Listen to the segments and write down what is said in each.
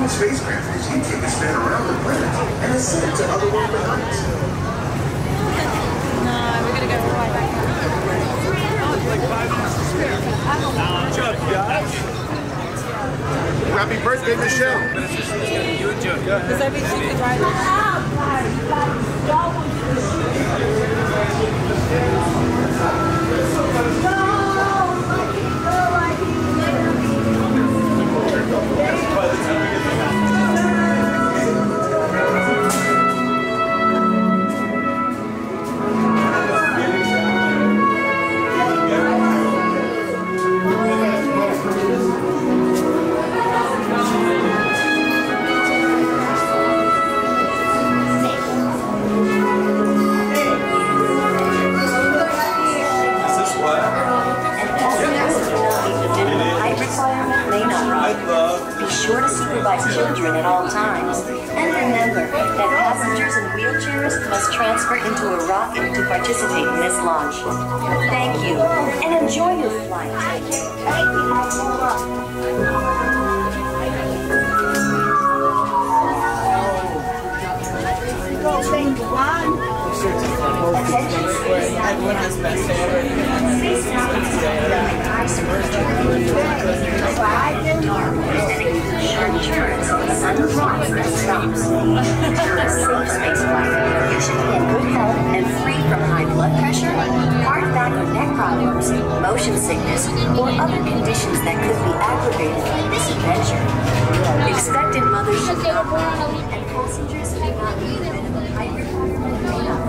One spacecraft is you take a spin around the planet and ascend to otherworldly heights. No, we're gonna go right back. Like 5 minutes to spare. Good job, guys. Happy birthday, Michelle. You enjoy. Does that mean she could drive it? Be sure to supervise children at all times. And remember that passengers in wheelchairs must transfer into a rocket to participate in this launch. Thank you, and enjoy your flight. Attention, insurance, sunroof, and stops. For a safe space flight, you should be in good health and free from high blood pressure, heart, back, or neck problems, motion sickness, or other conditions that could be aggravated by this adventure. Expectant mothers should not leave, and passengers who do not meet the minimum height requirement may not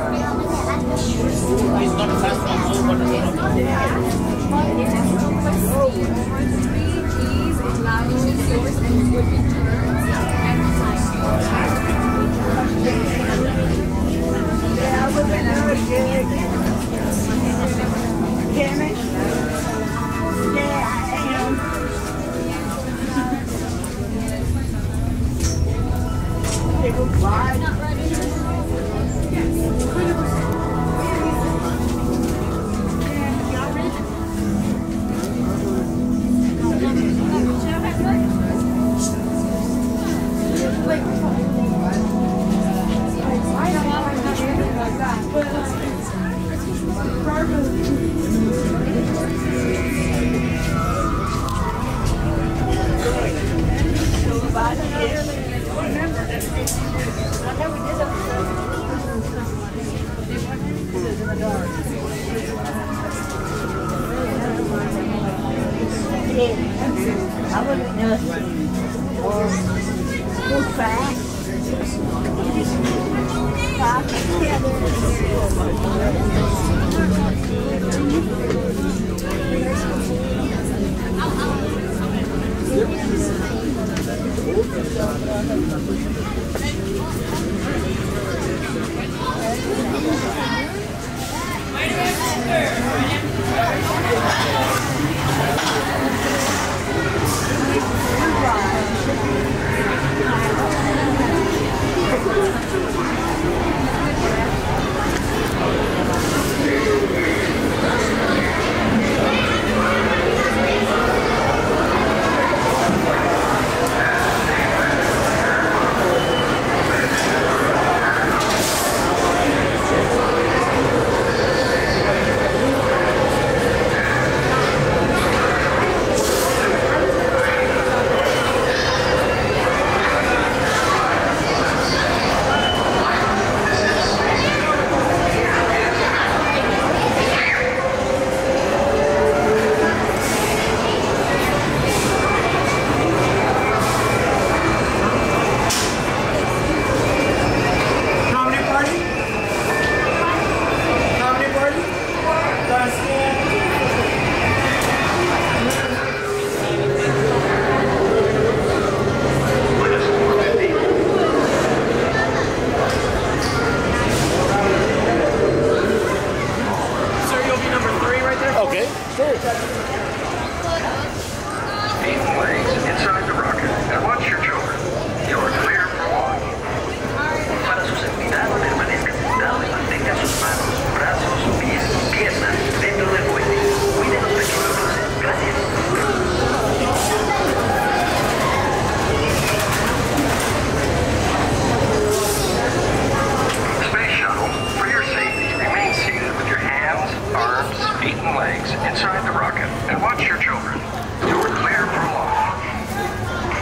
feet and legs inside the rocket and watch your children. You're clear for launch.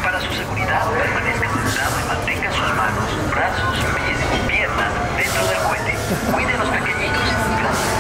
Para su seguridad, permanezca sentado y mantenga sus manos, brazos, pies y piernas dentro del cohete. Cuide a los pequeñitos en clase.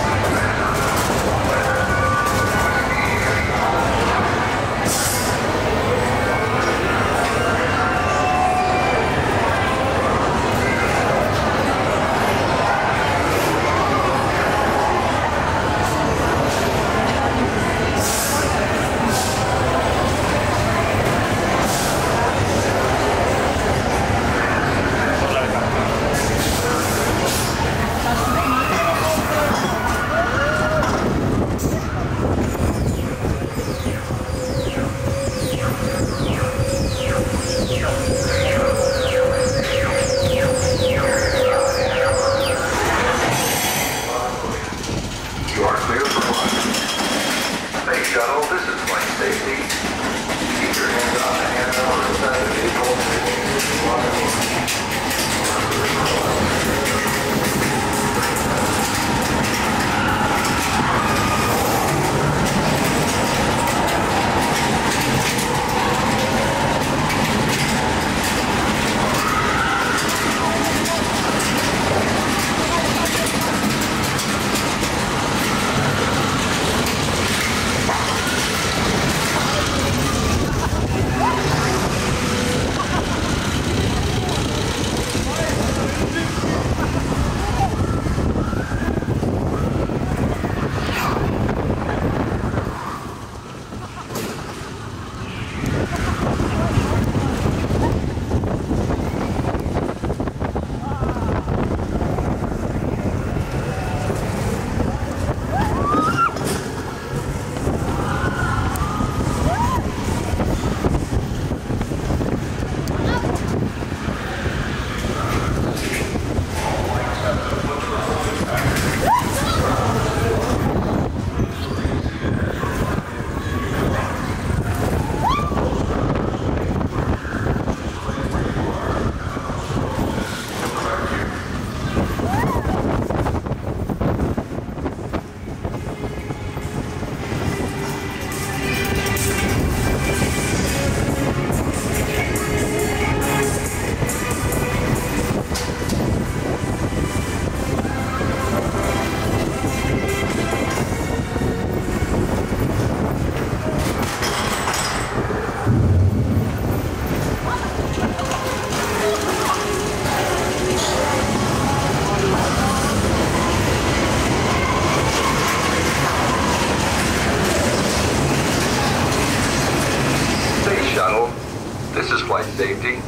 Safety.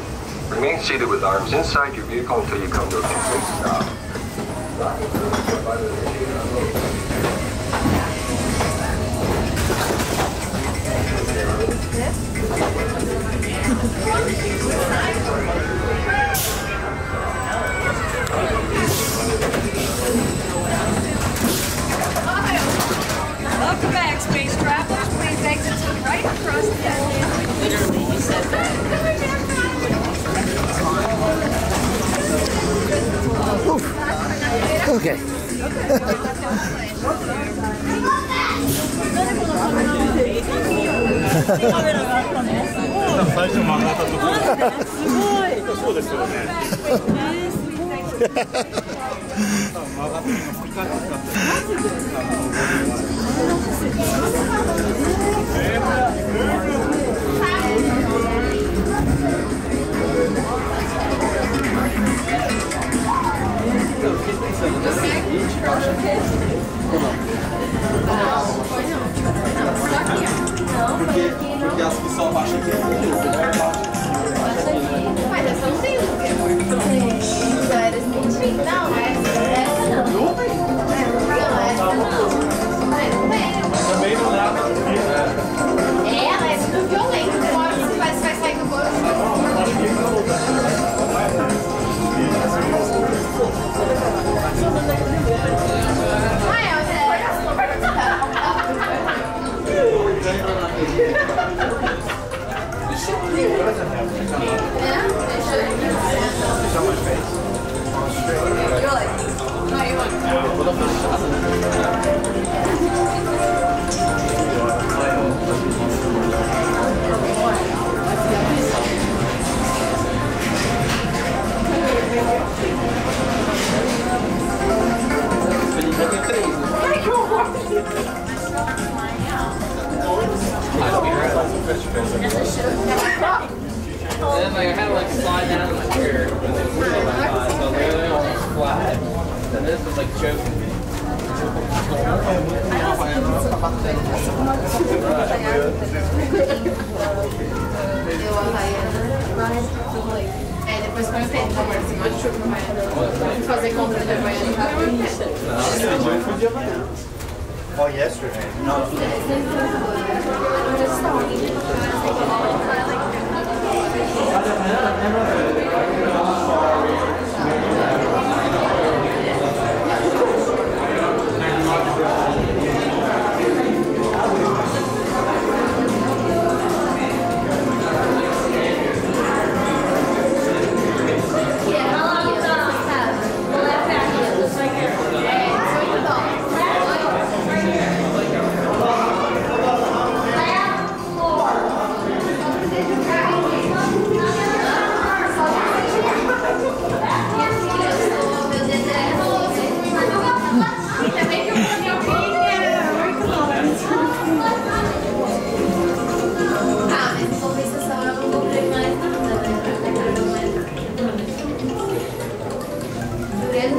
Remain seated with arms inside your vehicle until you come to a complete stop. Welcome back, space travelers. Please exit to the right across the deck. Literally, he said that. Okay. Porque as que só baixam aqui mas essa não tem não, essa não. Não, essa não. Não tem. também não dá. Ela é super violenta. Você vai sair do corpo. then like I had to like slide down to my chair. So literally almost flat. And this was like choking me. Depois quando você entra, se machuca, vai fazer compra de Havaiana. Oh, yesterday. No.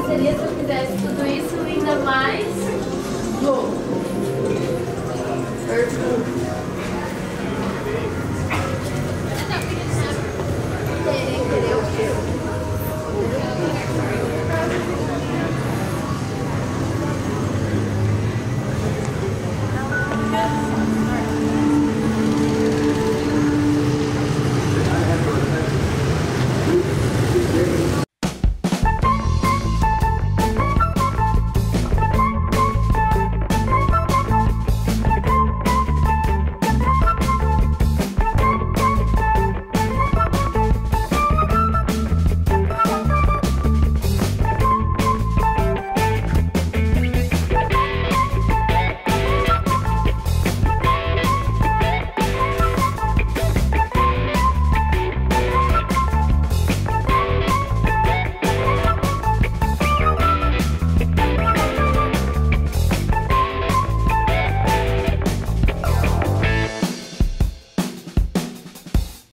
Seria se eu fizesse tudo isso ainda mais louco.